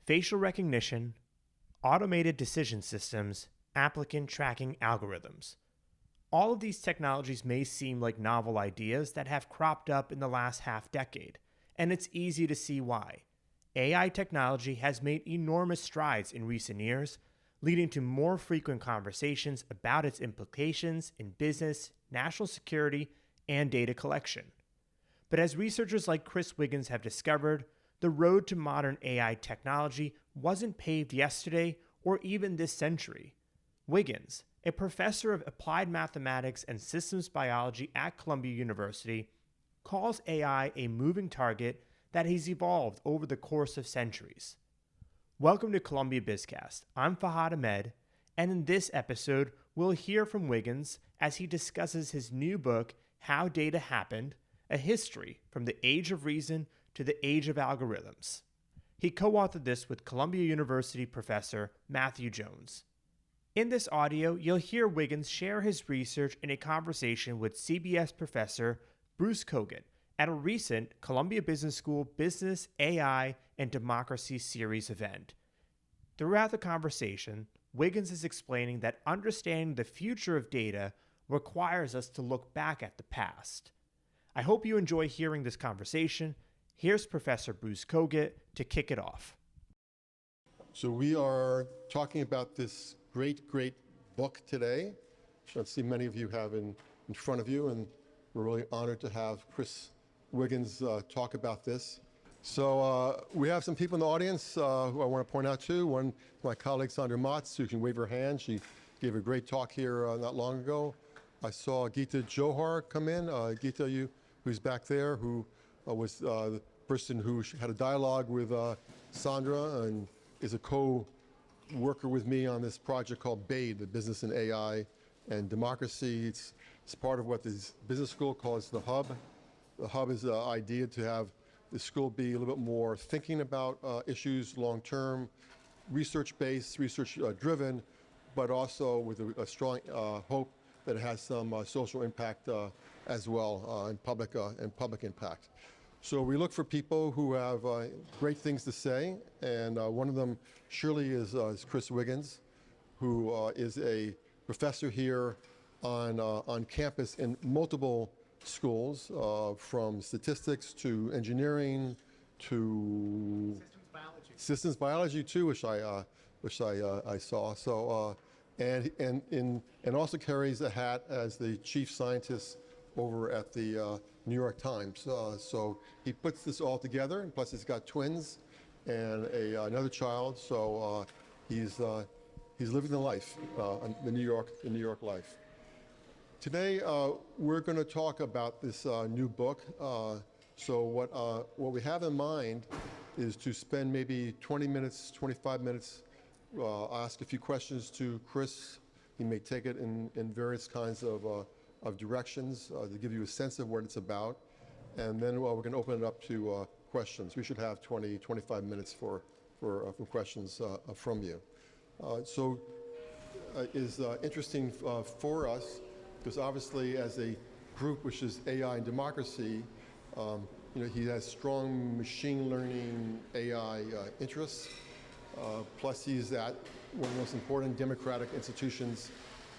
facial recognition, automated decision systems, applicant tracking algorithms. All of these technologies may seem like novel ideas that have cropped up in the last half decade, and it's easy to see why. AI technology has made enormous strides in recent years, leading to more frequent conversations about its implications in business, national security, and data collection. But as researchers like Chris Wiggins have discovered, the road to modern AI technology wasn't paved yesterday or even this century. Wiggins, a professor of applied mathematics and systems biology at Columbia University, calls AI a moving target that has evolved over the course of centuries. Welcome to Columbia Bizcast. I'm Fahad Ahmed, and in this episode, we'll hear from Wiggins as he discusses his new book, How Data Happened, a history from the age of reason to the age of algorithms. He co-authored this with Columbia University professor Matthew Jones. In this audio, you'll hear Wiggins share his research in a conversation with CBS professor Bruce Kogut at a recent Columbia Business School Business, AI, and Democracy Series event. Throughout the conversation, Wiggins is explaining that understanding the future of data requires us to look back at the past. I hope you enjoy hearing this conversation. Here's Professor Bruce Kogut to kick it off. So we are talking about this great book today, which I see many of you have in front of you, and we're really honored to have Chris Wiggins talk about this. So we have some people in the audience who I want to point out to. One, my colleague Sandra Motz, who can wave her hand. She gave a great talk here not long ago. I saw Geeta Johar come in. Geeta, who's back there, who was the person who had a dialogue with Sandra and is a co-worker with me on this project called BADE, the Business in AI and Democracy. It's part of what this business school calls the Hub. The Hub is the idea to have the school be a little bit more thinking about issues long-term, research-based, research-driven, but also with a strong hope that it has some social impact as well, and public impact. So we look for people who have great things to say, and one of them surely is Chris Wiggins, who is a professor here on campus in multiple schools, from statistics to engineering to systems biology too, which I saw. So and also carries a hat as the chief scientist over at the New York Times. So he puts this all together, and plus he's got twins and another child. So he's living the life, the New York life. Today we're going to talk about this new book. So what we have in mind is to spend maybe 20 minutes, 25 minutes, ask a few questions to Chris. He may take it in various kinds of directions to give you a sense of what it's about. And then we're going to open it up to questions. We should have 20, 25 minutes for questions from you. So is interesting for us, because obviously as a group which is AI and democracy, he has strong machine learning AI interests. Plus he's at one of the most important democratic institutions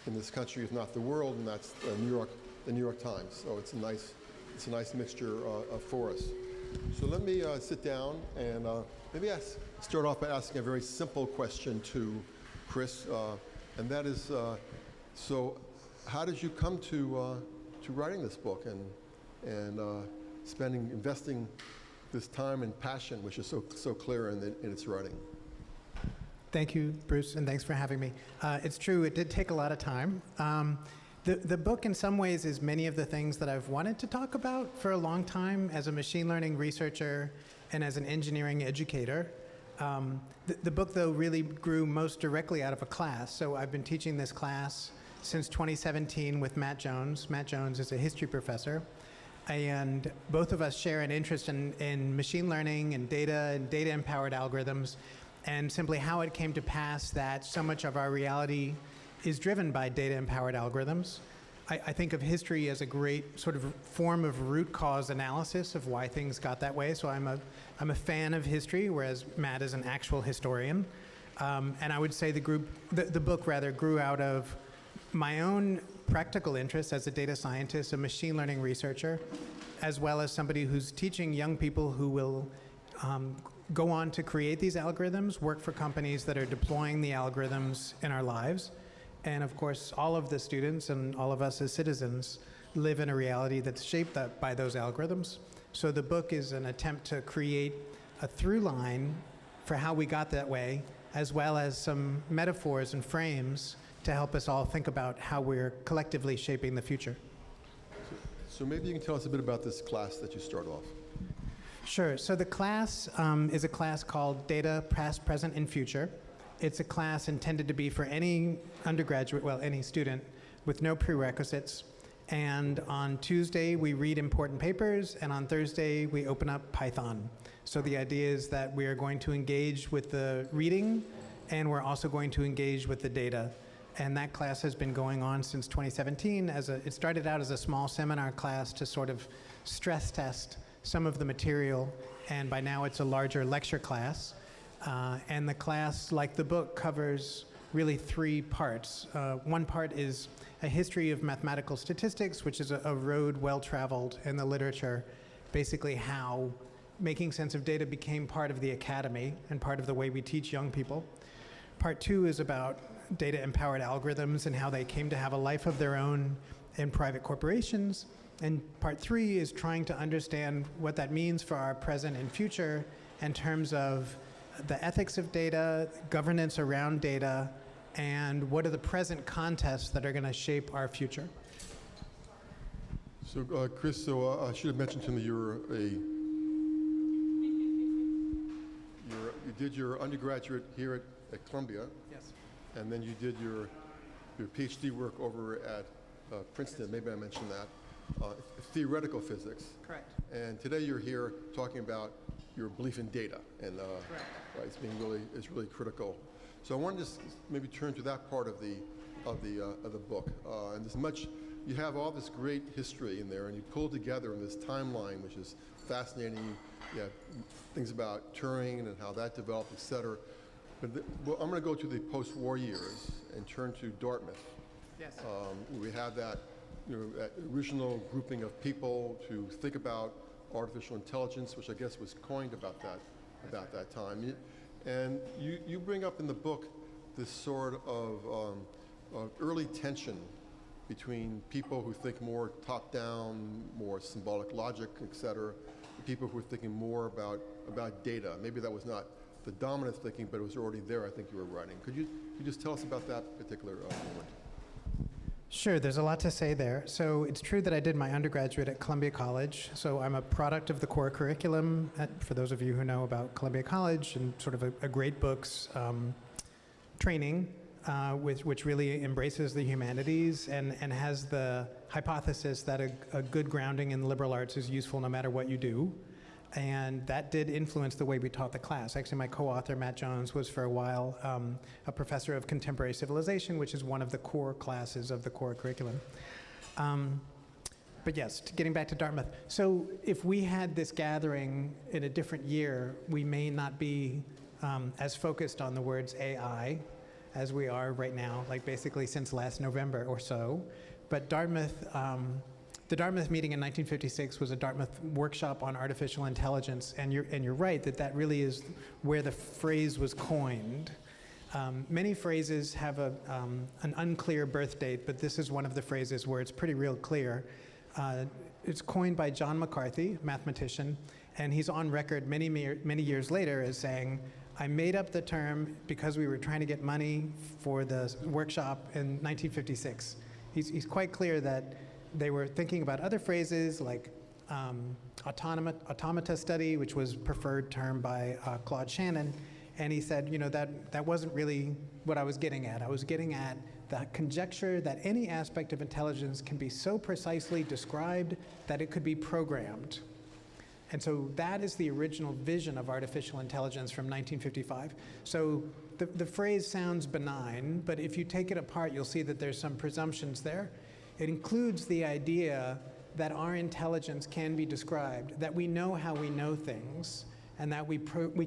in this country, if not the world, and that's the New York Times. So it's a nice mixture for us. So let me sit down and maybe start off by asking a very simple question to Chris, and that is, so how did you come to writing this book and investing this time and passion, which is so clear in its writing? Thank you, Bruce, and thanks for having me. It's true, it did take a lot of time. The book, in some ways, is many of the things that I've wanted to talk about for a long time as a machine learning researcher and as an engineering educator. The book, though, really grew most directly out of a class. So I've been teaching this class since 2017 with Matt Jones. Matt Jones is a history professor. And both of us share an interest in machine learning and data-empowered algorithms, and simply how it came to pass that so much of our reality is driven by data-empowered algorithms. I think of history as a great sort of form of root cause analysis of why things got that way. So I'm a fan of history, whereas Matt is an actual historian. And I would say the book rather grew out of my own practical interest as a data scientist, a machine learning researcher, as well as somebody who's teaching young people who will go on to create these algorithms, work for companies that are deploying the algorithms in our lives. And of course, all of the students and all of us as citizens live in a reality that's shaped by those algorithms. So the book is an attempt to create a through line for how we got that way, as well as some metaphors and frames to help us all think about how we're collectively shaping the future. So maybe you can tell us a bit about this class that you start off. Sure. So the class is a class called Data Past, Present, and Future. It's a class intended to be for any undergraduate, well, any student with no prerequisites. And on Tuesday, we read important papers, and on Thursday, we open up Python. So the idea is that we are going to engage with the reading, and we're also going to engage with the data. And that class has been going on since 2017. It started out as a small seminar class to sort of stress test some of the material, and by now it's a larger lecture class. And the class, like the book, covers really three parts. One part is a history of mathematical statistics, which is a road well-traveled in the literature, basically how making sense of data became part of the academy and part of the way we teach young people. Part two is about data-empowered algorithms and how they came to have a life of their own in private corporations. And part three is trying to understand what that means for our present and future in terms of the ethics of data, governance around data, and what are the present contests that are going to shape our future. So Chris, I should have mentioned to him that you did your undergraduate here at Columbia. Yes. And then you did your PhD work over at Princeton, maybe I mentioned that, theoretical physics. Correct. And today you're here talking about your belief in data, and right, it's really critical. So I wanted to maybe turn to that part of the book. And there's much, you have all this great history in there, and you pull together in this timeline, which is fascinating. You have things about Turing and how that developed, et cetera. But well, I'm going to go to the post-war years and turn to Dartmouth. Yes. We had that, that original grouping of people to think about artificial intelligence, which I guess was coined about that time. And you bring up in the book this sort of early tension between people who think more top-down, more symbolic logic, et cetera, and people who are thinking more about data. Maybe that was not the dominant thinking, but it was already there, I think you were writing. Could you just tell us about that particular moment? Sure, there's a lot to say there. So it's true that I did my undergraduate at Columbia College. So I'm a product of the core curriculum, for those of you who know about Columbia College, and sort of a great books training, which really embraces the humanities and has the hypothesis that a good grounding in liberal arts is useful no matter what you do. And that did influence the way we taught the class. Actually, my co-author, Matt Jones, was for a while a professor of contemporary civilization, which is one of the core classes of the core curriculum. But yes, getting back to Dartmouth. So if we had this gathering in a different year, we may not be as focused on the words AI as we are right now, like basically since last November or so. But Dartmouth, the Dartmouth meeting in 1956 was a Dartmouth workshop on artificial intelligence, and you're right that really is where the phrase was coined. Many phrases have an unclear birth date, but this is one of the phrases where it's pretty real clear. It's coined by John McCarthy, mathematician, and he's on record many years later as saying, I made up the term because we were trying to get money for the workshop in 1956. He's quite clear that they were thinking about other phrases like automata study, which was preferred term by Claude Shannon. And he said, that wasn't really what I was getting at. I was getting at the conjecture that any aspect of intelligence can be so precisely described that it could be programmed. And so that is the original vision of artificial intelligence from 1955. So the phrase sounds benign, but if you take it apart, you'll see that there's some presumptions there. It includes the idea that our intelligence can be described, that we know how we know things, and that we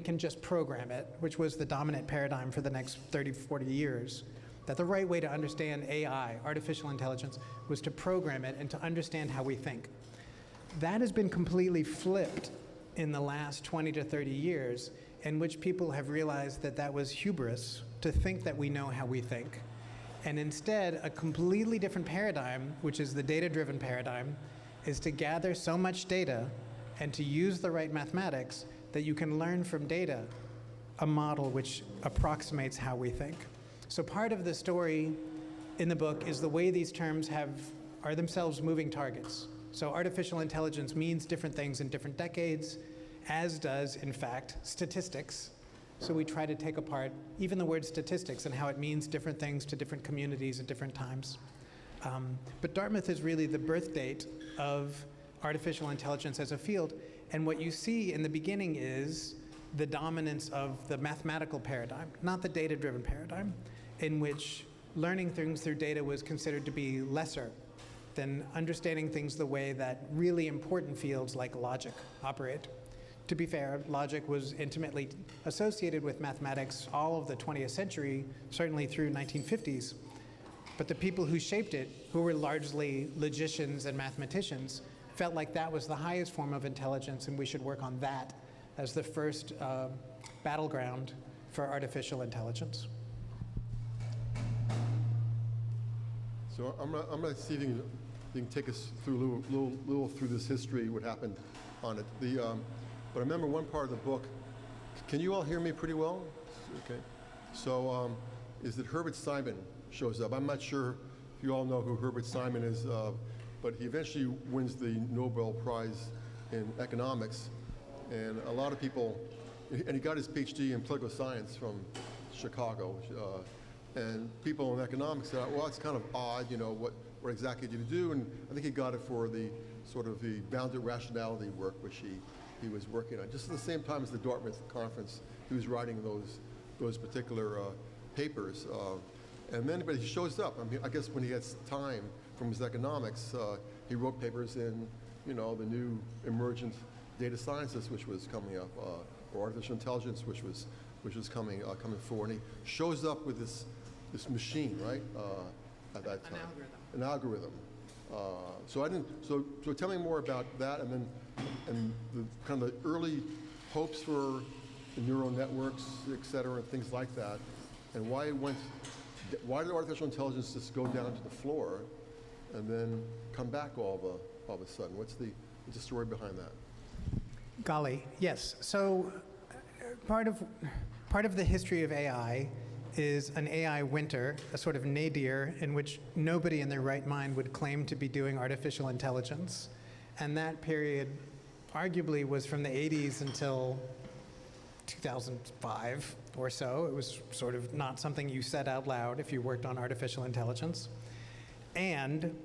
can just program it, which was the dominant paradigm for the next 30, 40 years. That the right way to understand AI, artificial intelligence, was to program it and to understand how we think. That has been completely flipped in the last 20 to 30 years, in which people have realized that that was hubris, to think that we know how we think. And instead, a completely different paradigm, which is the data-driven paradigm, is to gather so much data and to use the right mathematics that you can learn from data a model which approximates how we think. So part of the story in the book is the way these terms are themselves moving targets. So artificial intelligence means different things in different decades, as does, in fact, statistics. So we try to take apart even the word statistics and how it means different things to different communities at different times. But Dartmouth is really the birth date of artificial intelligence as a field. And what you see in the beginning is the dominance of the mathematical paradigm, not the data-driven paradigm, in which learning things through data was considered to be lesser than understanding things the way that really important fields like logic operate. To be fair, logic was intimately associated with mathematics all of the 20th century, certainly through 1950s. But the people who shaped it, who were largely logicians and mathematicians, felt like that was the highest form of intelligence, and we should work on that as the first battleground for artificial intelligence. So I'm gonna see if you can take us through a little through this history, what happened on it. But I remember one part of the book. Can you all hear me pretty well? Okay. So is that Herbert Simon shows up. I'm not sure if you all know who Herbert Simon is, but he eventually wins the Nobel Prize in economics. And a lot of people, and he got his PhD in political science from Chicago. And people in economics said, well, it's kind of odd, you know, what exactly did you do? And I think he got it for the sort of the bounded rationality work, which he was working on. Just at the same time as the Dartmouth conference, he was writing those particular papers. And then, but he shows up. I mean, I guess when he has time from his economics, he wrote papers in, you know, the new emergent data sciences, which was coming up, or artificial intelligence, which was coming forward. And he shows up with this machine, right? At that time, an algorithm. So tell me more about that, and the kind of the early hopes for the neural networks, et cetera, and things like that, and why did artificial intelligence just go down to the floor and then come back all of a sudden? What's the story behind that? Golly, yes. So part of the history of AI is an AI winter, a sort of nadir in which nobody in their right mind would claim to be doing artificial intelligence. And that period arguably was from the 80s until 2005 or so. It was sort of not something you said out loud if you worked on artificial intelligence. And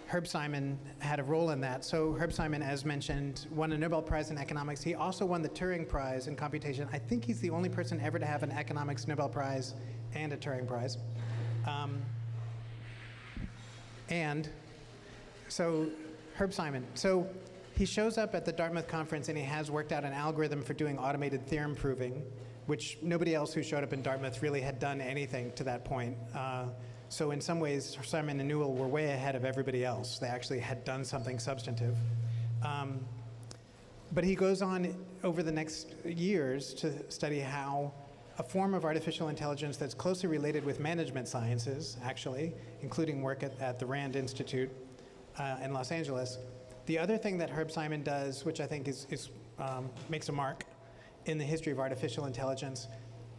Herb Simon had a role in that. So Herb Simon, as mentioned, won a Nobel Prize in economics. He also won the Turing Prize in computation. I think he's the only person ever to have an economics Nobel Prize and a Turing Prize. And so Herb Simon. So he shows up at the Dartmouth conference and he has worked out an algorithm for doing automated theorem proving, which nobody else who showed up in Dartmouth really had done anything to that point. So in some ways, Simon and Newell were way ahead of everybody else. They actually had done something substantive. But he goes on over the next years to study how a form of artificial intelligence that's closely related with management sciences, actually, including work at the Rand Institute in Los Angeles. The other thing that Herb Simon does, which I think makes a mark in the history of artificial intelligence,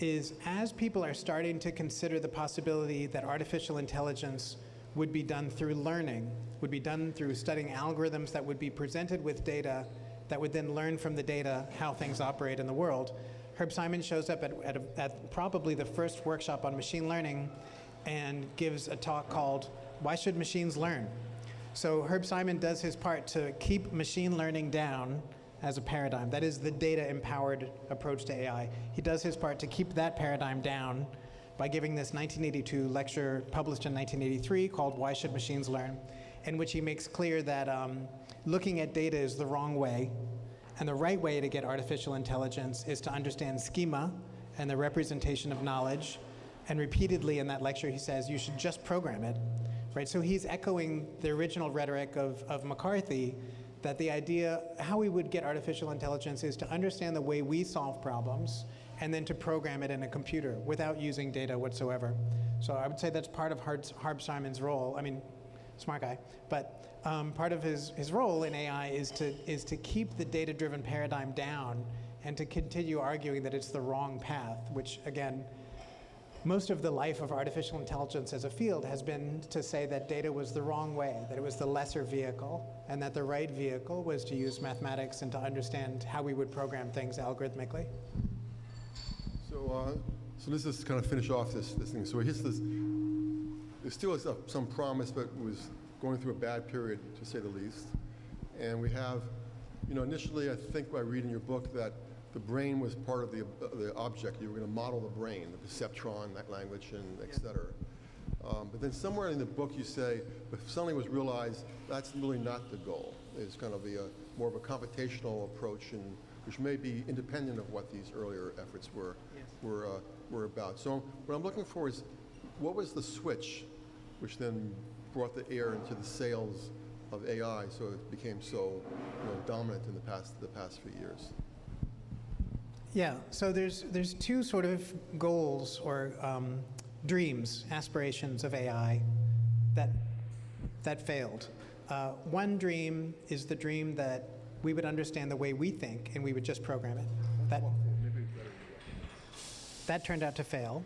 is as people are starting to consider the possibility that artificial intelligence would be done through learning, would be done through studying algorithms that would be presented with data that would then learn from the data how things operate in the world, Herb Simon shows up at probably the first workshop on machine learning and gives a talk called "Why Should Machines Learn?" So Herb Simon does his part to keep machine learning down as a paradigm. That is the data-empowered approach to AI. He does his part to keep that paradigm down by giving this 1982 lecture published in 1983 called "Why Should Machines Learn?" in which he makes clear that looking at data is the wrong way, and the right way to get artificial intelligence is to understand schema and the representation of knowledge. And repeatedly in that lecture, he says you should just program it, right? So he's echoing the original rhetoric of McCarthy, that the idea, how we would get artificial intelligence is to understand the way we solve problems and then to program it in a computer without using data whatsoever. So I would say that's part of Harb Simon's role. I mean, smart guy, but part of his role in AI is to keep the data-driven paradigm down and to continue arguing that it's the wrong path, which again, most of the life of artificial intelligence as a field has been to say that data was the wrong way, that it was the lesser vehicle, and that the right vehicle was to use mathematics and to understand how we would program things algorithmically. So this is kind of finish off this thing. So here's this, there still is some promise, but it was going through a bad period, to say the least. And we have, initially I think by reading your book that the brain was part of the object. You were going to model the brain, the perceptron, that language, and et cetera. But then somewhere in the book you say, but suddenly was realized that's really not the goal. It's going to be more of a computational approach, which may be independent of what these earlier efforts were about. So what I'm looking for is, what was the switch which then brought the air into the sails of AI so it became so dominant in the past few years? Yeah, so there's two sort of goals or dreams, aspirations of AI that failed. One dream is the dream that we would understand the way we think and we would just program it. That turned out to fail.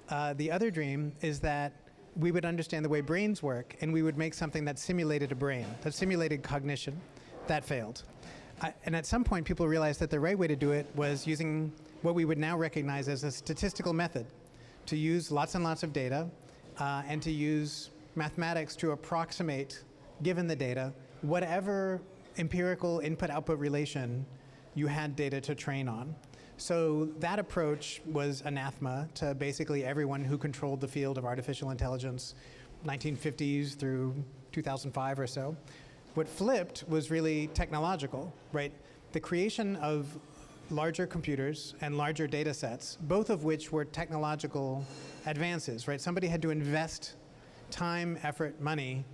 The other dream is that we would understand the way brains work and we would make something that simulated a brain, that simulated cognition. That failed. And at some point, people realized that the right way to do it was using what we would now recognize as a statistical method, to use lots and lots of data and to use mathematics to approximate, given the data, whatever empirical input-output relation you had data to train on. So that approach was anathema to basically everyone who controlled the field of artificial intelligence, 1950s through 2005 or so. What flipped was really technological, right? The creation of larger computers and larger data sets, both of which were technological advances, right? Somebody had to invest time, effort, money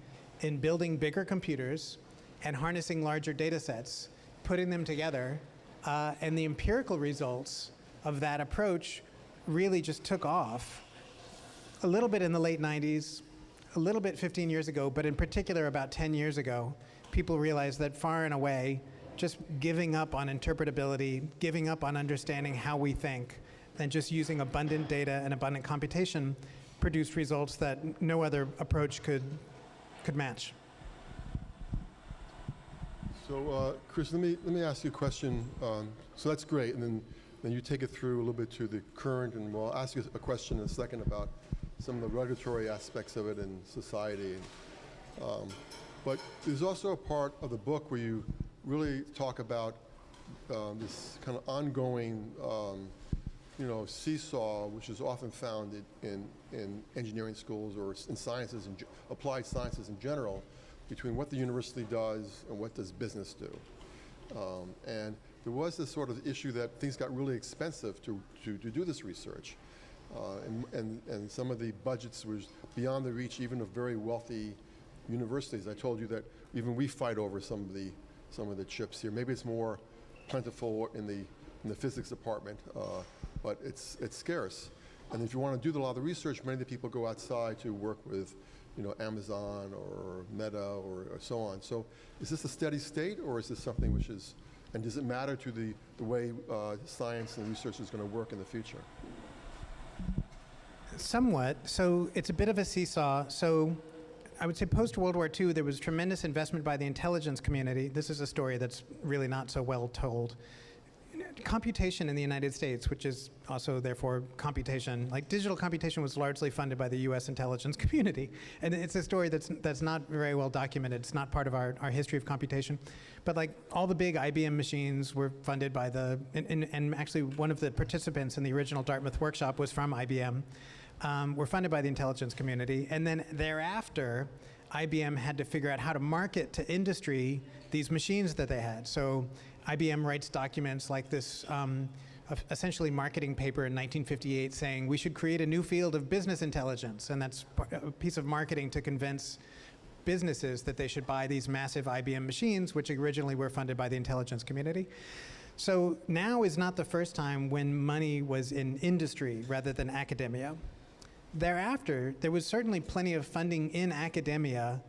in building bigger computers and harnessing larger data sets, putting them together, and the empirical results of that approach really just took off a little bit in the late 90s, a little bit 15 years ago, but in particular about 10 years ago, people realized that far and away, just giving up on interpretability, giving up on understanding how we think, and just using abundant data and abundant computation produced results that no other approach could match. So, Chris, let me ask you a question. So that's great, and then you take it through a little bit to the current, and we'll ask you a question in a second about some of the regulatory aspects of it in society. But there's also a part of the book where you really talk about this kind of ongoing, seesaw, which is often found in engineering schools or in sciences, and applied sciences in general, between what the university does and what does business do. And there was this sort of issue that things got really expensive to do this research. And some of the budgets was beyond the reach even of very wealthy universities. I told you that even we fight over some of the chips here. Maybe it's more plentiful in the physics department, but it's scarce. And if you want to do a lot of the research, many of the people go outside to work with Amazon or Meta or so on. So is this a steady state, or is this something which is, and does it matter to the way science and research is going to work in the future? Somewhat. So it's a bit of a seesaw. So I would say post-World War II, there was tremendous investment by the intelligence community. This is a story that's really not so well told. Computation in the United States, which is also therefore computation, like digital computation, was largely funded by the U.S. intelligence community. And it's a story that's not very well documented. It's not part of our history of computation. But like all the big IBM machines were funded by and actually one of the participants in the original Dartmouth workshop was from IBM, were funded by the intelligence community. And then thereafter, IBM had to figure out how to market to industry these machines that they had. So IBM writes documents like this essentially marketing paper in 1958 saying we should create a new field of business intelligence, and that's a piece of marketing to convince businesses that they should buy these massive IBM machines, which originally were funded by the intelligence community. So now is not the first time when money was in industry rather than academia. Thereafter, there was certainly plenty of funding in academia.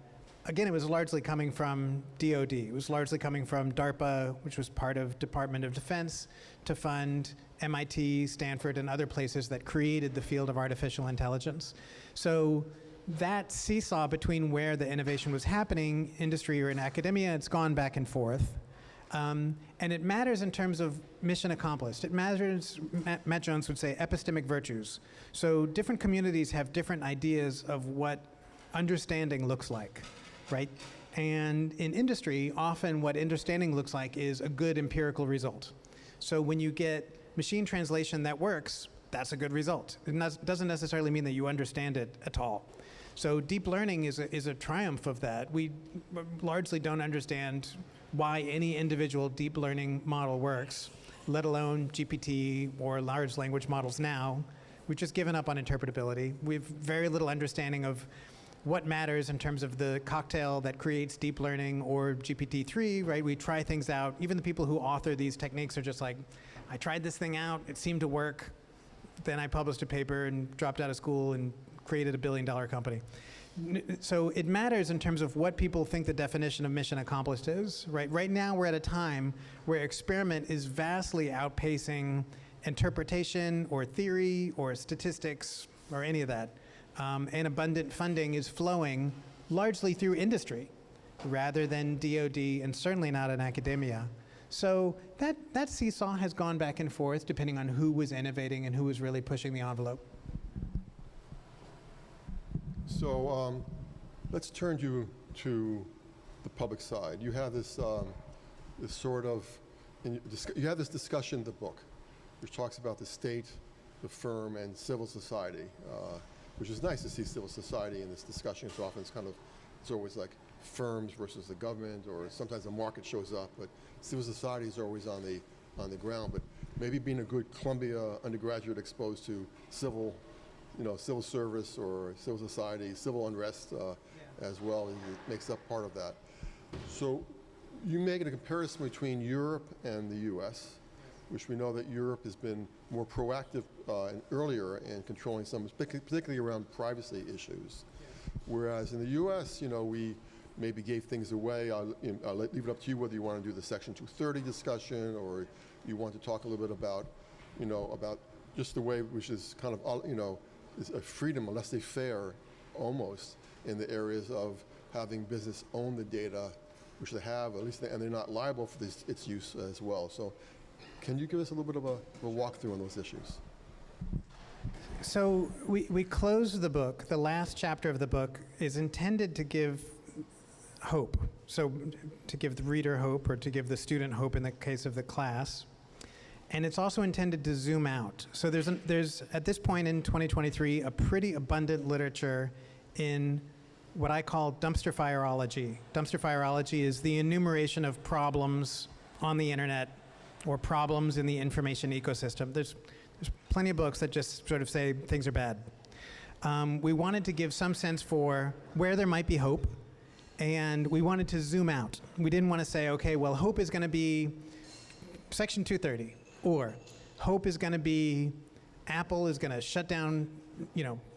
Again, it was largely coming from DoD. It was largely coming from DARPA, which was part of Department of Defense, to fund MIT, Stanford, and other places that created the field of artificial intelligence. So that seesaw between where the innovation was happening, industry or in academia, it's gone back and forth. And it matters in terms of mission accomplished. It matters, Matt Jones would say, epistemic virtues. So different communities have different ideas of what understanding looks like, right? And in industry, often what understanding looks like is a good empirical result. So when you get machine translation that works, that's a good result. It doesn't necessarily mean that you understand it at all. So deep learning is a triumph of that. We largely don't understand why any individual deep learning model works, let alone GPT or large language models now. We've just given up on interpretability. We have very little understanding of what matters in terms of the cocktail that creates deep learning or GPT-3, right? We try things out. Even the people who author these techniques are just like, I tried this thing out, it seemed to work. Then I published a paper and dropped out of school and created a billion-dollar company. So it matters in terms of what people think the definition of mission accomplished is, right? Right now we're at a time where experiment is vastly outpacing interpretation or theory or statistics or any of that. And abundant funding is flowing largely through industry rather than DoD and certainly not in academia. So that seesaw has gone back and forth depending on who was innovating and who was really pushing the envelope. So let's turn you to the public side. You have this, this sort of, you have this discussion in the book, which talks about the state, the firm, and civil society, which is nice to see civil society in this discussion. So often it's always like firms versus the government, or sometimes the market shows up, but civil society is always on the ground. But maybe being a good Columbia undergraduate exposed to civil service or civil society, civil unrest as well, and it makes up part of that. So you make a comparison between Europe and the US, which we know that Europe has been more proactive and earlier in controlling some, particularly around privacy issues. Whereas in the US, we maybe gave things away. I'll leave it up to you whether you want to do the Section 230 discussion or you want to talk a little bit about, about just the way which is kind of, is a freedom, a laissez-faire almost, in the areas of having business own the data, which they have, at least, and they're not liable for its use as well. So can you give us a little bit of a walkthrough on those issues? So we close the book. The last chapter of the book is intended to give hope. So to give the reader hope, or to give the student hope in the case of the class. And it's also intended to zoom out. So there's at this point in 2023, a pretty abundant literature in what I call dumpster fireology. Dumpster fireology is the enumeration of problems on the internet or problems in the information ecosystem. There's plenty of books that just sort of say things are bad. We wanted to give some sense for where there might be hope, and we wanted to zoom out. We didn't want to say, okay, well, hope is going to be Section 230. Or hope is going to be Apple is going to shut down,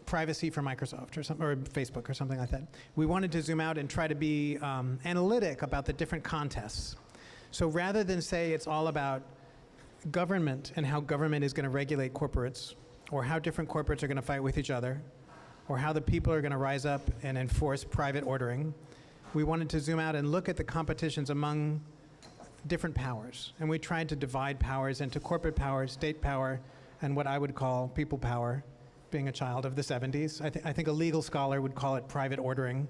privacy for Microsoft or Facebook or something like that. We wanted to zoom out and try to be analytic about the different contests. So rather than say it's all about government and how government is going to regulate corporates, or how different corporates are going to fight with each other, or how the people are going to rise up and enforce private ordering, we wanted to zoom out and look at the competitions among different powers. And we tried to divide powers into corporate power, state power, and what I would call people power, being a child of the 70s. I think a legal scholar would call it private ordering,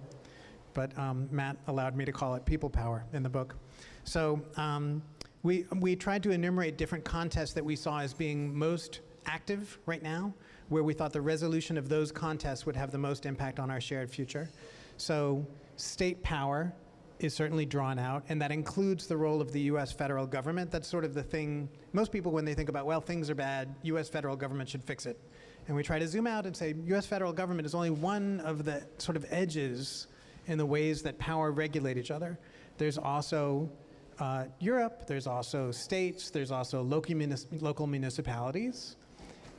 but Matt allowed me to call it people power in the book. So we tried to enumerate different contests that we saw as being most active right now, where we thought the resolution of those contests would have the most impact on our shared future. So state power is certainly drawn out, and that includes the role of the U.S. federal government. That's sort of the thing, most people when they think about, well, things are bad, U.S. federal government should fix it. And we try to zoom out and say, U.S. federal government is only one of the sort of edges in the ways that power regulate each other. There's also Europe, there's also states, there's also local municipalities,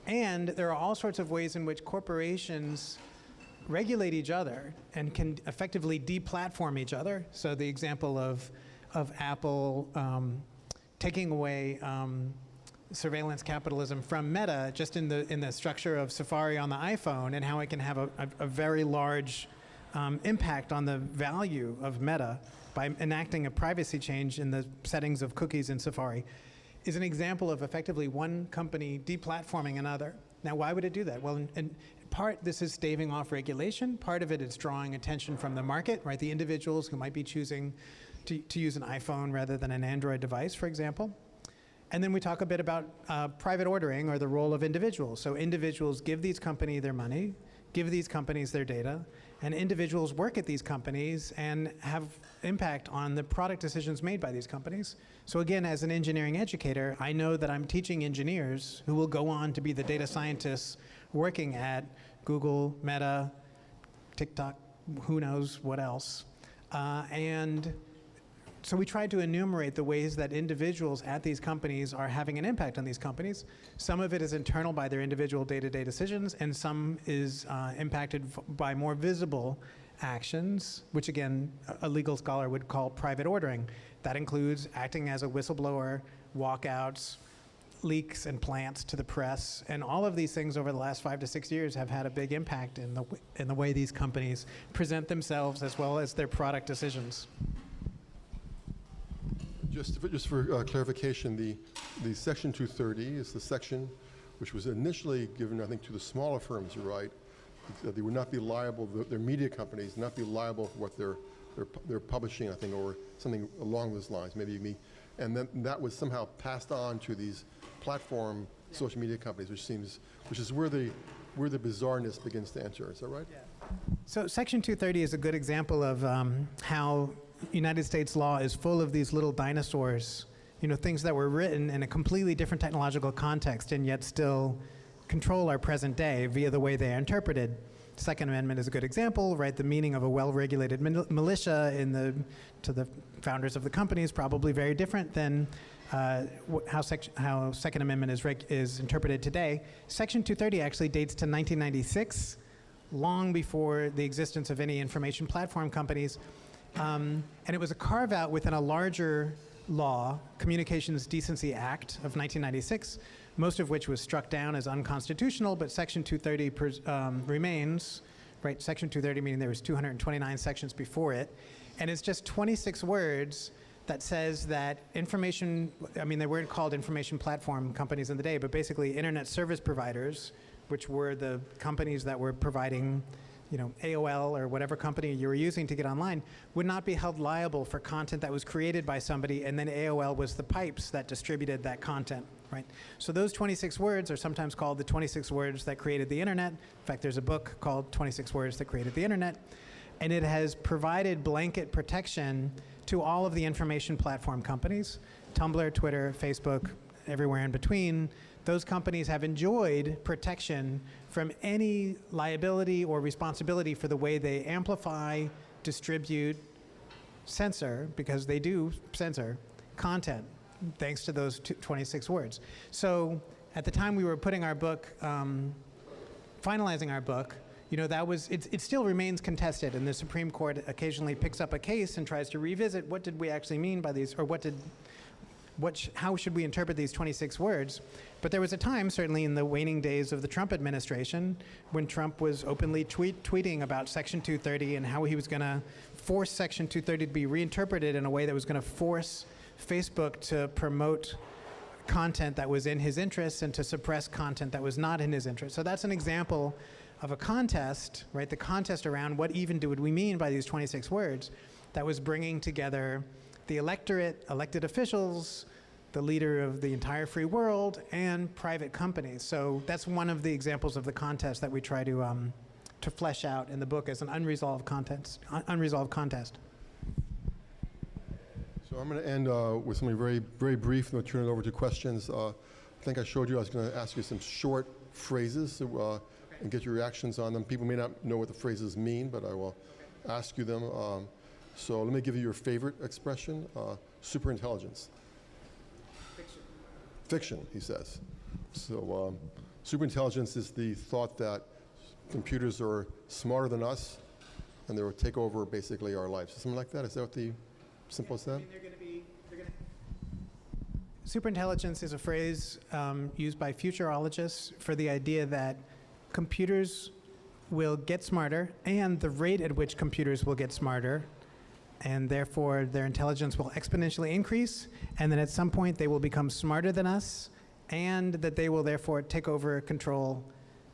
and there are all sorts of ways in which corporations regulate each other and can effectively deplatform each other. So the example of Apple taking away surveillance capitalism from Meta, just in the structure of Safari on the iPhone, and how it can have a very large impact on the value of Meta by enacting a privacy change in the settings of cookies in Safari, is an example of effectively one company deplatforming another. Now, why would it do that? Well, in part, this is staving off regulation. Part of it is drawing attention from the market, right? The individuals who might be choosing to use an iPhone rather than an Android device, for example. And then we talk a bit about private ordering, or the role of individuals. So individuals give these companies their money, give these companies their data, and individuals work at these companies and have impact on the product decisions made by these companies. So again, as an engineering educator, I know that I'm teaching engineers who will go on to be the data scientists working at Google, Meta, TikTok, who knows what else. And so we tried to enumerate the ways that individuals at these companies are having an impact on these companies. Some of it is internal by their individual day-to-day decisions, and some is impacted by more visible actions, which again, a legal scholar would call private ordering. That includes acting as a whistleblower, walkouts, leaks and plants to the press, and all of these things over the last 5 to 6 years have had a big impact in the way these companies present themselves as well as their product decisions. Just for clarification, the Section 230 is the section which was initially given, I think, to the smaller firms, you're right, that they would not be liable, their media companies not be liable for what they're publishing, I think, or something along those lines, maybe. And then that was somehow passed on to these platform social media companies, which is where the bizarreness begins to enter. Is that right? Yeah. So Section 230 is a good example of how United States law is full of these little dinosaurs, things that were written in a completely different technological context and yet still control our present day via the way they are interpreted. Second Amendment is a good example, right? The meaning of a well-regulated militia to the founders of the company is probably very different than how Second Amendment is interpreted today. Section 230 actually dates to 1996, long before the existence of any information platform companies. And it was a carve-out within a larger law, Communications Decency Act of 1996, most of which was struck down as unconstitutional, but Section 230 remains, right? Section 230 meaning there was 229 sections before it, and it's just 26 words that says that they weren't called information platform companies in the day, but basically internet service providers, which were the companies that were providing AOL or whatever company you were using to get online, would not be held liable for content that was created by somebody, and then AOL was the pipes that distributed that content, right? So those 26 words are sometimes called the 26 words that created the internet. In fact, there's a book called 26 Words That Created the Internet, and it has provided blanket protection to all of the information platform companies, Tumblr, Twitter, Facebook, everywhere in between. Those companies have enjoyed protection from any liability or responsibility for the way they amplify, distribute, censor, because they do censor content, thanks to those 26 words. So at the time we were putting our book, finalizing our book, it still remains contested, and the Supreme Court occasionally picks up a case and tries to revisit what did we actually mean by these, or how should we interpret these 26 words? But there was a time, certainly in the waning days of the Trump administration, when Trump was openly tweeting about Section 230 and how he was going to force Section 230 to be reinterpreted in a way that was going to force Facebook to promote content that was in his interests and to suppress content that was not in his interest. So that's an example of a contest, right? The contest around what even do we mean by these 26 words that was bringing together the electorate, elected officials, the leader of the entire free world, and private companies. So that's one of the examples of the contest that we try to to flesh out in the book as an unresolved contest. So I'm going to end with something very, very brief, and we'll turn it over to questions. I think I showed you I was going to ask you some short phrases and get your reactions on them. People may not know what the phrases mean, but I will ask you them. So let me give you your favorite expression, superintelligence. Fiction, he says. So superintelligence is the thought that computers are smarter than us, and they will take over basically our lives. Something like that? Is that what the simple as that? Superintelligence is a phrase used by futurologists for the idea that computers will get smarter, and the rate at which computers will get smarter, and therefore their intelligence will exponentially increase, and then at some point they will become smarter than us, and that they will therefore take over control,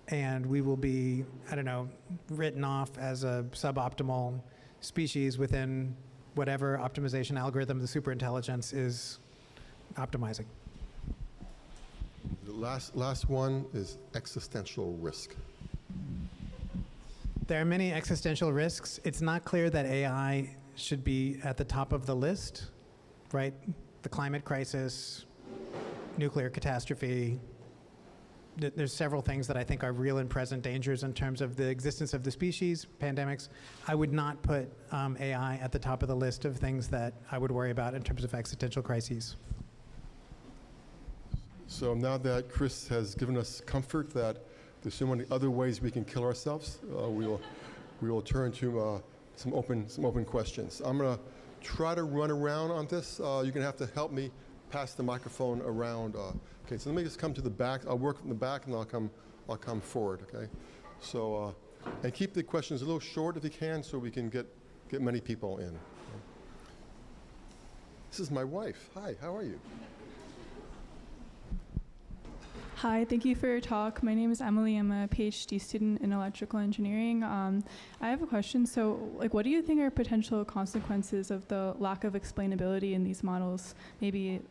and we will be, I don't know, written off as a suboptimal species within whatever optimization algorithm the superintelligence is optimizing. The last one is existential risk. There are many existential risks. It's not clear that AI should be at the top of the list, right? The climate crisis, nuclear catastrophe. There's several things that I think are real and present dangers in terms of the existence of the species, pandemics. I would not put AI at the top of the list of things that I would worry about in terms of existential crises. So now that Chris has given us comfort that there's so many other ways we can kill ourselves, we will turn to some open questions. I'm going to try to run around on this. You're going to have to help me pass the microphone around. Okay, so let me just come to the back. I'll work from the back, and I'll come forward. Okay, so and keep the questions a little short if you can, so we can get many people in. This is my wife. Hi, how are you? Hi, thank you for your talk. My name is Emily. I'm a PhD student in electrical engineering. I have a question. So, what do you think are potential consequences of the lack of explainability in these models, maybe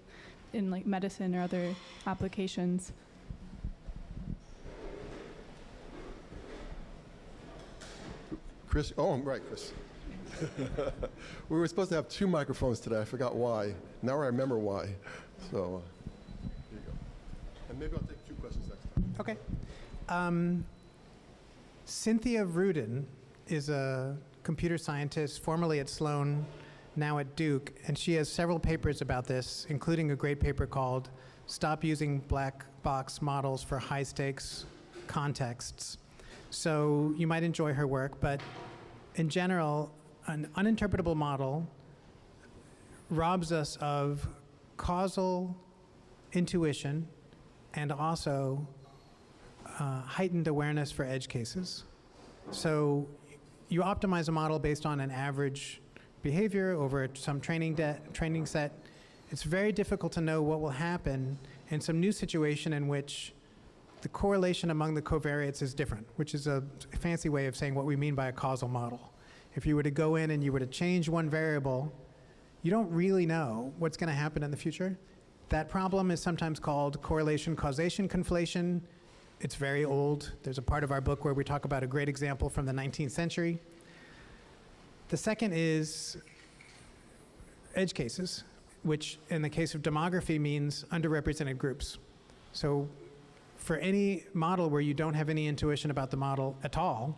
in medicine or other applications? Chris? Oh, I'm right, Chris. We were supposed to have 2 microphones today. I forgot why. Now I remember why. So, here you go. And maybe I'll take 2 questions next time. Okay. Cynthia Rudin is a computer scientist, formerly at Sloan, now at Duke, and she has several papers about this, including a great paper called Stop Using Black Box Models for High-Stakes Contexts. So you might enjoy her work, but in general, an uninterpretable model robs us of causal intuition and also heightened awareness for edge cases. So you optimize a model based on an average behavior over some training set. It's very difficult to know what will happen in some new situation in which the correlation among the covariates is different, which is a fancy way of saying what we mean by a causal model. If you were to go in and you were to change one variable, you don't really know what's going to happen in the future. That problem is sometimes called correlation-causation conflation. It's very old. There's a part of our book where we talk about a great example from the 19th century. The second is edge cases, which in the case of demography means underrepresented groups. So for any model where you don't have any intuition about the model at all,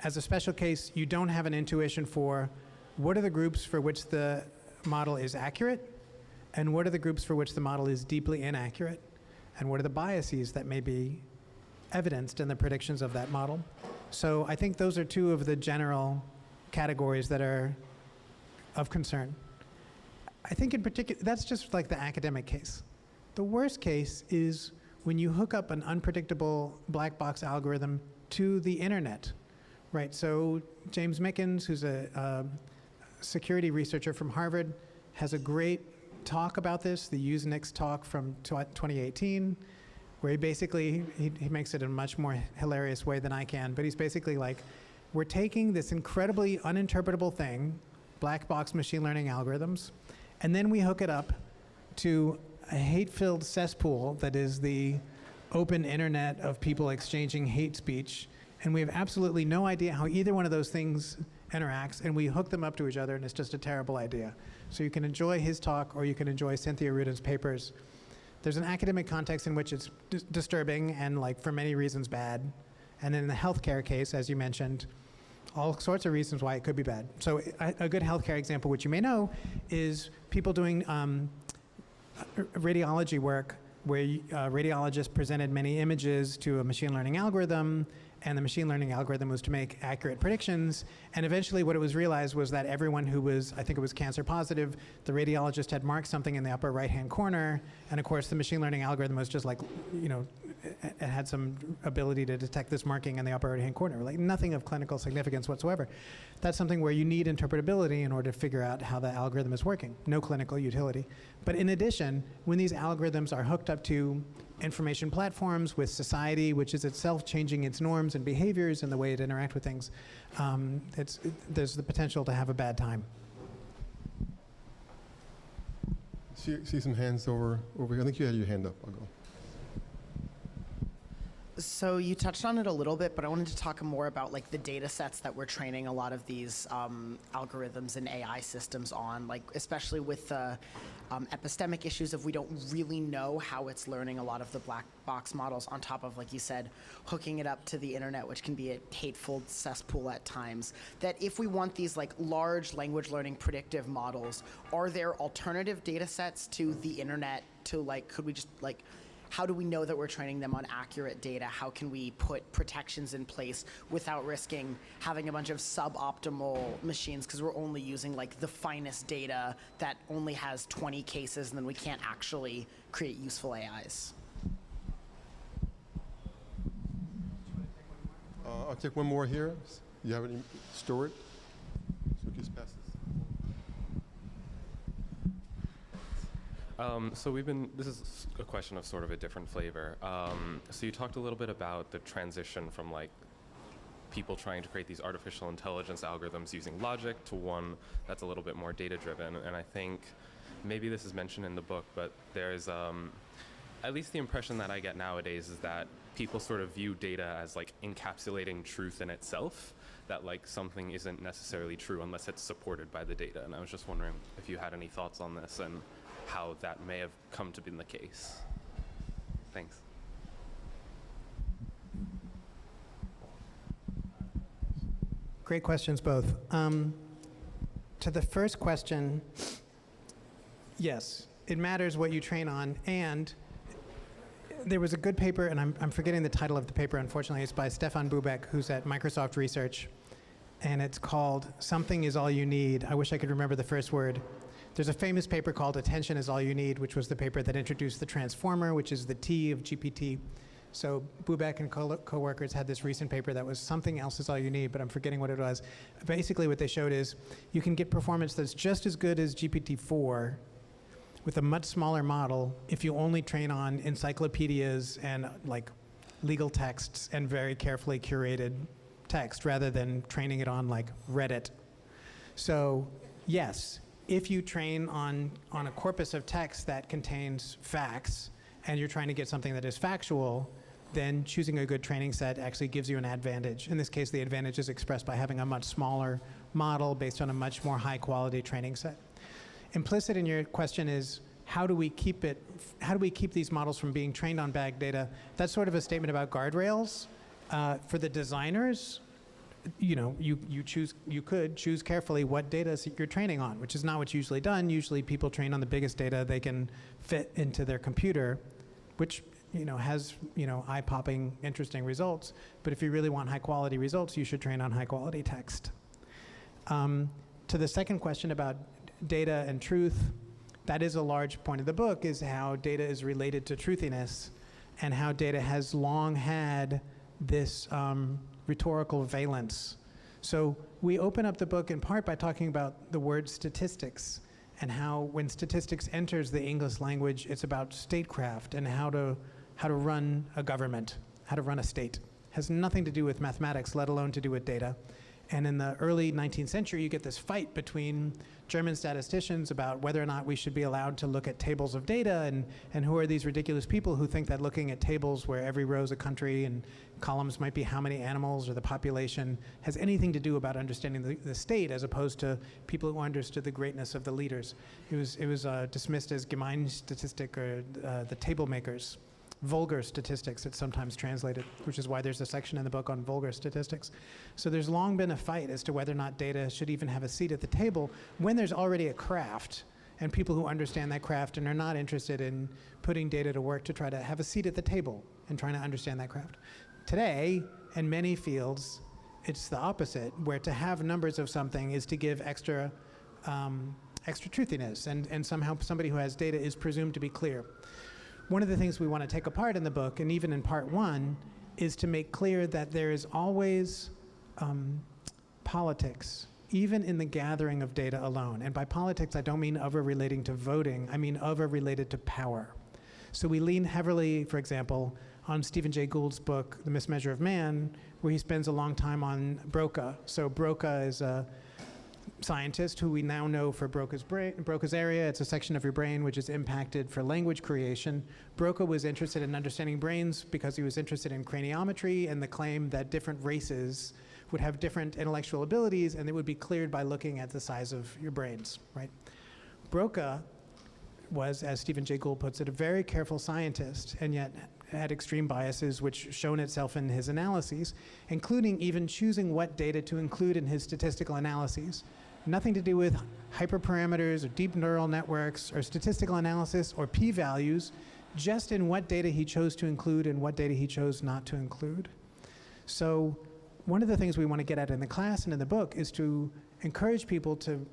as a special case, you don't have an intuition for what are the groups for which the model is accurate, and what are the groups for which the model is deeply inaccurate, and what are the biases that may be evidenced in the predictions of that model. So I think those are 2 of the general categories that are of concern. I think in particular, that's just like the academic case. The worst case is when you hook up an unpredictable black box algorithm to the internet, right? So James Mickens, who's a security researcher from Harvard, has a great talk about this, the Usenix talk from 2018, where he basically, he makes it in a much more hilarious way than I can, but he's basically like, we're taking this incredibly uninterpretable thing, black box machine learning algorithms, and then we hook it up to a hate-filled cesspool that is the open internet of people exchanging hate speech, and we have absolutely no idea how either one of those things interacts, and we hook them up to each other, and it's just a terrible idea. So you can enjoy his talk, or you can enjoy Cynthia Rudin's papers. There's an academic context in which it's disturbing and, like, for many reasons bad. And then in the healthcare case, as you mentioned, all sorts of reasons why it could be bad. So a good healthcare example, which you may know, is people doing radiology work where radiologists presented many images to a machine learning algorithm, and the machine learning algorithm was to make accurate predictions. And eventually what it was realized was that everyone who was, I think it was cancer positive, the radiologist had marked something in the upper right-hand corner. And of course, the machine learning algorithm was just like, you know, it had some ability to detect this marking in the upper right-hand corner, like nothing of clinical significance whatsoever. That's something where you need interpretability in order to figure out how the algorithm is working. No clinical utility. But in addition, when these algorithms are hooked up to information platforms with society, which is itself changing its norms and behaviors and the way it interacts with things, there's the potential to have a bad time. See some hands over here. I think you had your hand up. I'll go. So you touched on it a little bit, but I wanted to talk more about like the data sets that we're training a lot of these algorithms and AI systems on, like especially with the epistemic issues of we don't really know how it's learning a lot of the black box models, on top of, like you said, hooking it up to the internet, which can be a hateful cesspool at times. That if we want these like large language learning predictive models, are there alternative data sets to the internet to, like, could we just, like, how do we know that we're training them on accurate data? How can we put protections in place without risking having a bunch of suboptimal machines because we're only using like the finest data that only has 20 cases, and then we can't actually create useful AIs? I'll take one more here. You have any? Stuart? So just pass this. So this is a question of sort of a different flavor. So you talked a little bit about the transition from like people trying to create these artificial intelligence algorithms using logic to one that's a little bit more data driven. And I think maybe this is mentioned in the book, but there's at least the impression that I get nowadays is that people sort of view data as like encapsulating truth in itself, that like something isn't necessarily true unless it's supported by the data. And I was just wondering if you had any thoughts on this and how that may have come to be the case. Thanks. Great questions, both. To the first question, yes, it matters what you train on. And there was a good paper, and I'm forgetting the title of the paper, unfortunately. It's by Stefan Bubeck, who's at Microsoft Research. And it's called Something is All You Need. I wish I could remember the first word. There's a famous paper called Attention is All You Need, which was the paper that introduced the transformer, which is the T of GPT. So Bubeck and co-workers had this recent paper that was Something Else is All You Need, but I'm forgetting what it was. Basically what they showed is you can get performance that's just as good as GPT-4 with a much smaller model if you only train on encyclopedias and like legal texts and very carefully curated text rather than training it on like Reddit. So yes, if you train on a corpus of text that contains facts and you're trying to get something that is factual, then choosing a good training set actually gives you an advantage. In this case, the advantage is expressed by having a much smaller model based on a much more high quality training set. Implicit in your question is, how do we keep these models from being trained on bad data? That's sort of a statement about guardrails. For the designers, you know, you could choose carefully what data you're training on, which is not what's usually done. Usually people train on the biggest data they can fit into their computer, which, you know, has, you know, eye-popping, interesting results. But if you really want high-quality results, you should train on high-quality text. To the second question about data and truth, that is a large point of the book, is how data is related to truthiness and how data has long had this rhetorical valence. So we open up the book in part by talking about the word statistics and how when statistics enters the English language, it's about statecraft and how to run a government, how to run a state. It has nothing to do with mathematics, let alone to do with data. And in the early 19th century, you get this fight between German statisticians about whether or not we should be allowed to look at tables of data, and who are these ridiculous people who think that looking at tables where every row is a country and columns might be how many animals or the population has anything to do about understanding the state, as opposed to people who understood the greatness of the leaders. It was dismissed as Gemeinstatistik, or the table makers. Vulgar statistics, it's sometimes translated, which is why there's a section in the book on vulgar statistics. So there's long been a fight as to whether or not data should even have a seat at the table when there's already a craft, and people who understand that craft and are not interested in putting data to work to try to have a seat at the table and trying to understand that craft. Today, in many fields, it's the opposite, where to have numbers of something is to give extra truthiness, and somehow somebody who has data is presumed to be clear. One of the things we want to take apart in the book, and even in part one, is to make clear that there is always politics, even in the gathering of data alone. And by politics, I don't mean over relating to voting, I mean over related to power. So we lean heavily, for example, on Stephen Jay Gould's book, The Mismeasure of Man, where he spends a long time on Broca. So Broca is a scientist who we now know for Broca's area. It's a section of your brain which is impacted for language creation. Broca was interested in understanding brains because he was interested in craniometry and the claim that different races would have different intellectual abilities, and they would be cleared by looking at the size of your brains, right? Broca was, as Stephen Jay Gould puts it, a very careful scientist, and yet had extreme biases which shown itself in his analyses, including even choosing what data to include in his statistical analyses. Nothing to do with hyperparameters or deep neural networks or statistical analysis or p-values, just in what data he chose to include and what data he chose not to include. So one of the things we want to get at in the class and in the book is to encourage people to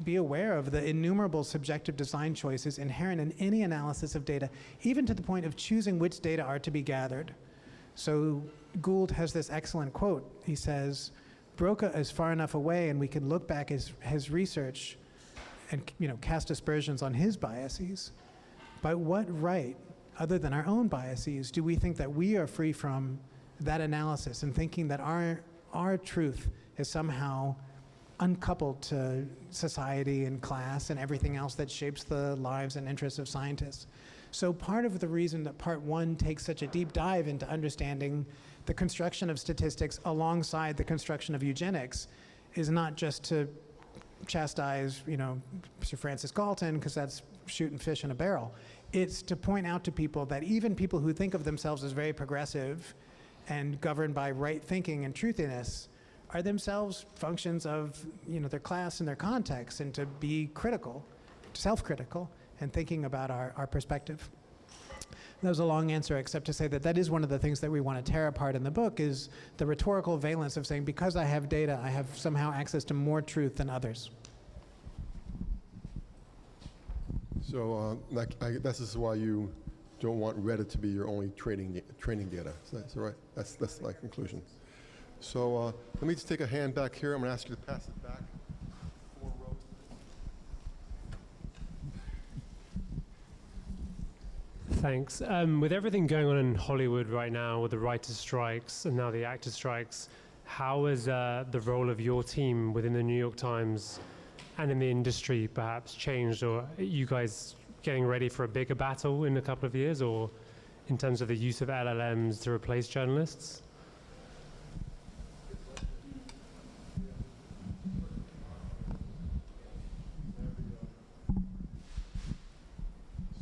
be aware of the innumerable subjective design choices inherent in any analysis of data, even to the point of choosing which data are to be gathered. So Gould has this excellent quote. He says, Broca is far enough away and we can look back at his research and cast aspersions on his biases. By what right, other than our own biases, do we think that we are free from that analysis and thinking that our truth is somehow uncoupled to society and class and everything else that shapes the lives and interests of scientists? So part of the reason that part one takes such a deep dive into understanding the construction of statistics alongside the construction of eugenics is not just to chastise, Sir Francis Galton, because that's shooting fish in a barrel. It's to point out to people that even people who think of themselves as very progressive and governed by right thinking and truthiness are themselves functions of their class and their context, and to be critical, self-critical, and thinking about our perspective. That was a long answer, except to say that is one of the things that we want to tear apart in the book, is the rhetorical valence of saying, because I have data, I have somehow access to more truth than others. So this is why you don't want Reddit to be your only training data. Is that right? That's my conclusion. So let me just take a hand back here. I'm going to ask you to pass it back. 4 rows. Thanks. With everything going on in Hollywood right now, with the writers' strikes and now the actors' strikes, how has the role of your team within the New York Times and in the industry perhaps changed? Or are you guys getting ready for a bigger battle in a couple of years, or in terms of the use of LLMs to replace journalists?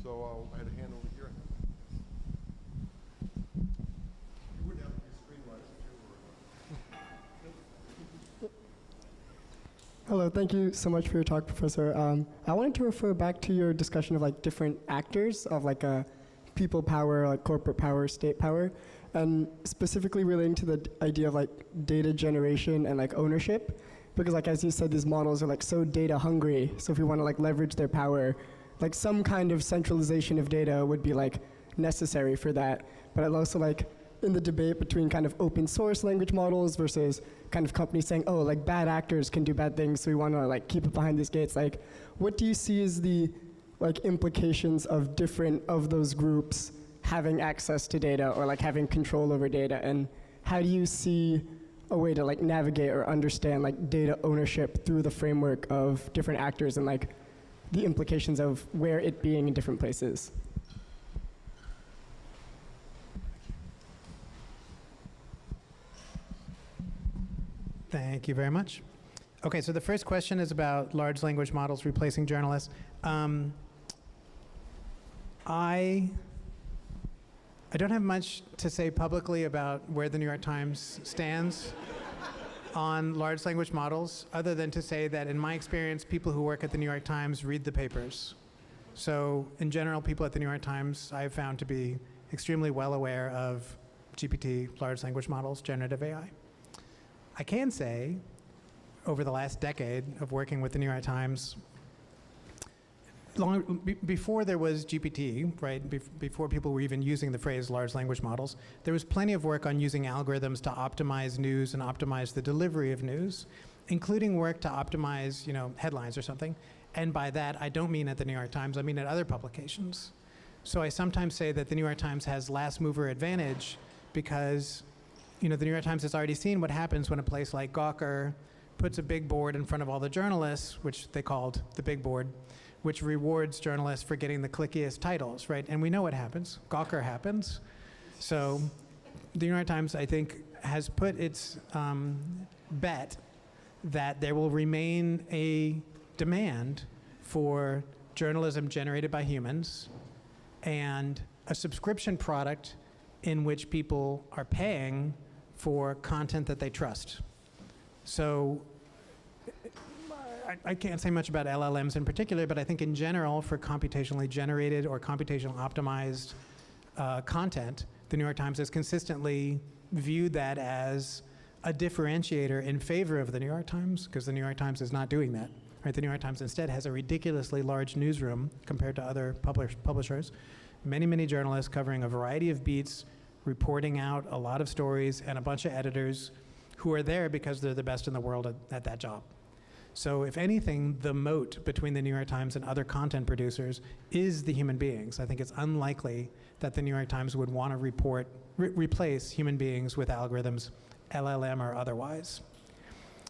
So I had a hand over here. You wouldn't have to be screenwriters if you were. Hello, thank you so much for your talk, Professor. I wanted to refer back to your discussion of different actors of people power, corporate power, state power, and specifically relating to the idea of data generation and ownership, because as you said, these models are so data hungry. So if we want to leverage their power, some kind of centralization of data would be necessary for that. But I'd also in the debate between kind of open source language models versus kind of companies saying, oh, bad actors can do bad things, so we want to keep it behind these gates. What do you see as the implications of different of those groups having access to data or having control over data? And how do you see a way to like navigate or understand like data ownership through the framework of different actors and like the implications of where it being in different places. Thank you very much. Okay, so the first question is about large language models replacing journalists. I don't have much to say publicly about where the New York Times stands on large language models, other than to say that in my experience, people who work at the New York Times read the papers. So in general, people at the New York Times I've found to be extremely well aware of GPT, large language models, generative AI. I can say, over the last decade of working with the New York Times, before there was GPT, right, before people were even using the phrase large language models, there was plenty of work on using algorithms to optimize news and optimize the delivery of news, including work to optimize, headlines or something. And by that, I don't mean at the New York Times, I mean at other publications. So I sometimes say that the New York Times has last mover advantage because, the New York Times has already seen what happens when a place like Gawker puts a big board in front of all the journalists, which they called the big board, which rewards journalists for getting the clickiest titles, right? And we know what happens. Gawker happens. So the New York Times, I think, has put its bet that there will remain a demand for journalism generated by humans and a subscription product in which people are paying for content that they trust. So I can't say much about LLMs in particular, but I think in general for computationally generated or computationally optimized content, the New York Times has consistently viewed that as a differentiator in favor of the New York Times, because the New York Times is not doing that. Right? The New York Times instead has a ridiculously large newsroom compared to other publishers. Many, many journalists covering a variety of beats, reporting out a lot of stories, and a bunch of editors who are there because they're the best in the world at that job. So if anything, the moat between the New York Times and other content producers is the human beings. I think it's unlikely that the New York Times would want to replace human beings with algorithms, LLM or otherwise.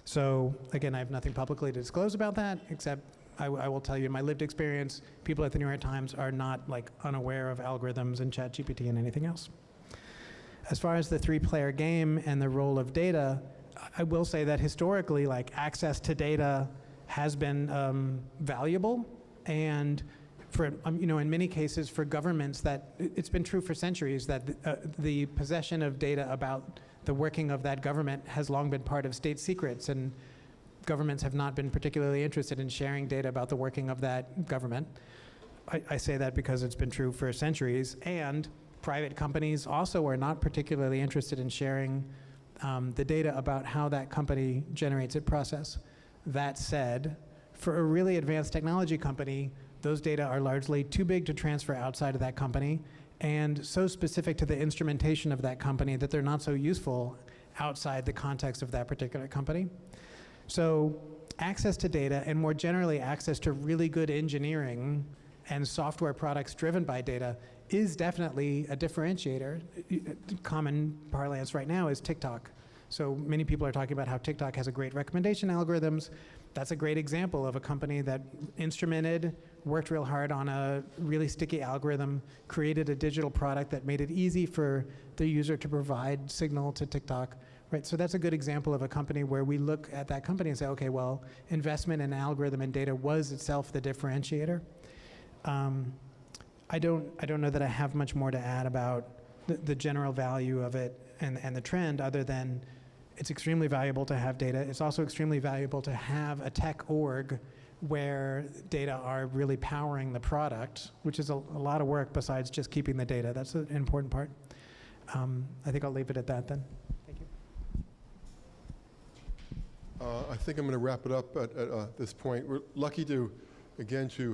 So again, I have nothing publicly to disclose about that, except I will tell you in my lived experience, people at the New York Times are not unaware of algorithms and ChatGPT and anything else. As far as the three-player game and the role of data, I will say that historically, access to data has been valuable, and for in many cases for governments that it's been true for centuries that the possession of data about the working of that government has long been part of state secrets, and governments have not been particularly interested in sharing data about the working of that government. I say that because it's been true for centuries, and private companies also are not particularly interested in sharing the data about how that company generates its process. That said, for a really advanced technology company, those data are largely too big to transfer outside of that company and so specific to the instrumentation of that company that they're not so useful outside the context of that particular company. So access to data, and more generally access to really good engineering and software products driven by data, is definitely a differentiator. Common parlance right now is TikTok. So many people are talking about how TikTok has a great recommendation algorithms. That's a great example of a company that instrumented, worked real hard on a really sticky algorithm, created a digital product that made it easy for the user to provide signal to TikTok. Right, so that's a good example of a company where we look at that company and say, okay, well, investment in algorithm and data was itself the differentiator. I don't know that I have much more to add about the general value of it and the trend, other than it's extremely valuable to have data. It's also extremely valuable to have a tech org where data are really powering the product, which is a lot of work besides just keeping the data. That's an important part. I think I'll leave it at that then. Thank you. I think I'm going to wrap it up at this point. We're lucky to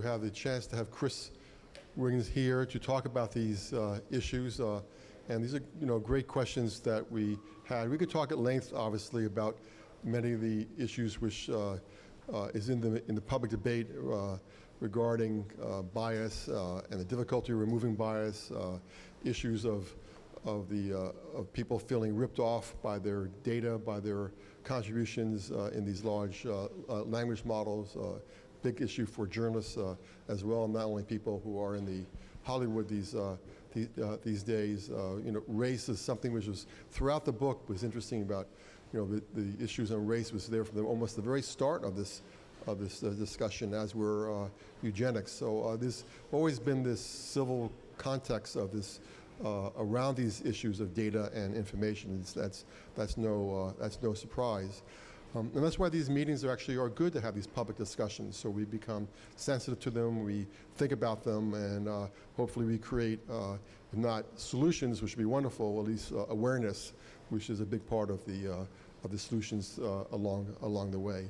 have the chance to have Chris Wiggins here to talk about these issues. And these are great questions that we had. We could talk at length, obviously, about many of the issues which is in the public debate regarding bias and the difficulty of removing bias, issues of of people feeling ripped off by their data, by their contributions in these large language models. Big issue for journalists as well, not only people who are in the Hollywood these days. Race is something which was throughout the book was interesting about. The issues on race was there from almost the very start of this discussion, as were eugenics. So there's always been this civil context of this around these issues of data and information. That's no surprise. And that's why these meetings are good to have these public discussions, so we become sensitive to them, we think about them, and hopefully we create, if not solutions, which would be wonderful, at least awareness, which is a big part of the solutions along the way.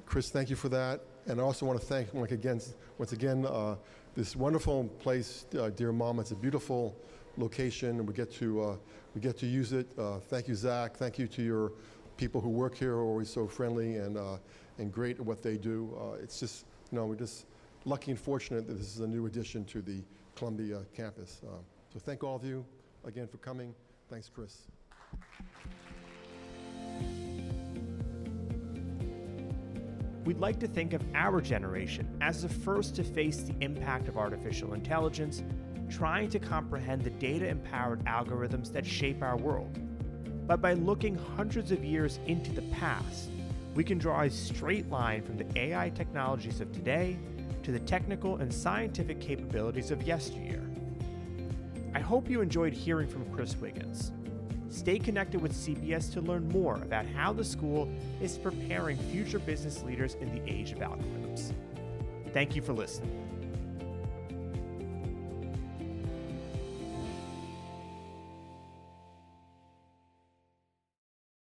Chris, thank you for that, and I also want to thank once again this wonderful place, Dear Mama. It's a beautiful location, and we get to use it. Thank you, Zach. Thank you to your people who work here are always so friendly and great at what they do. It's just, we're just lucky and fortunate that this is a new addition to the Columbia campus. So thank all of you again for coming. Thanks, Chris. We'd like to think of our generation as the first to face the impact of artificial intelligence, trying to comprehend the data-empowered algorithms that shape our world. But by looking hundreds of years into the past, we can draw a straight line from the AI technologies of today to the technical and scientific capabilities of yesteryear. I hope you enjoyed hearing from Chris Wiggins. Stay connected with CBS to learn more about how the school is preparing future business leaders in the age of algorithms. Thank you for listening.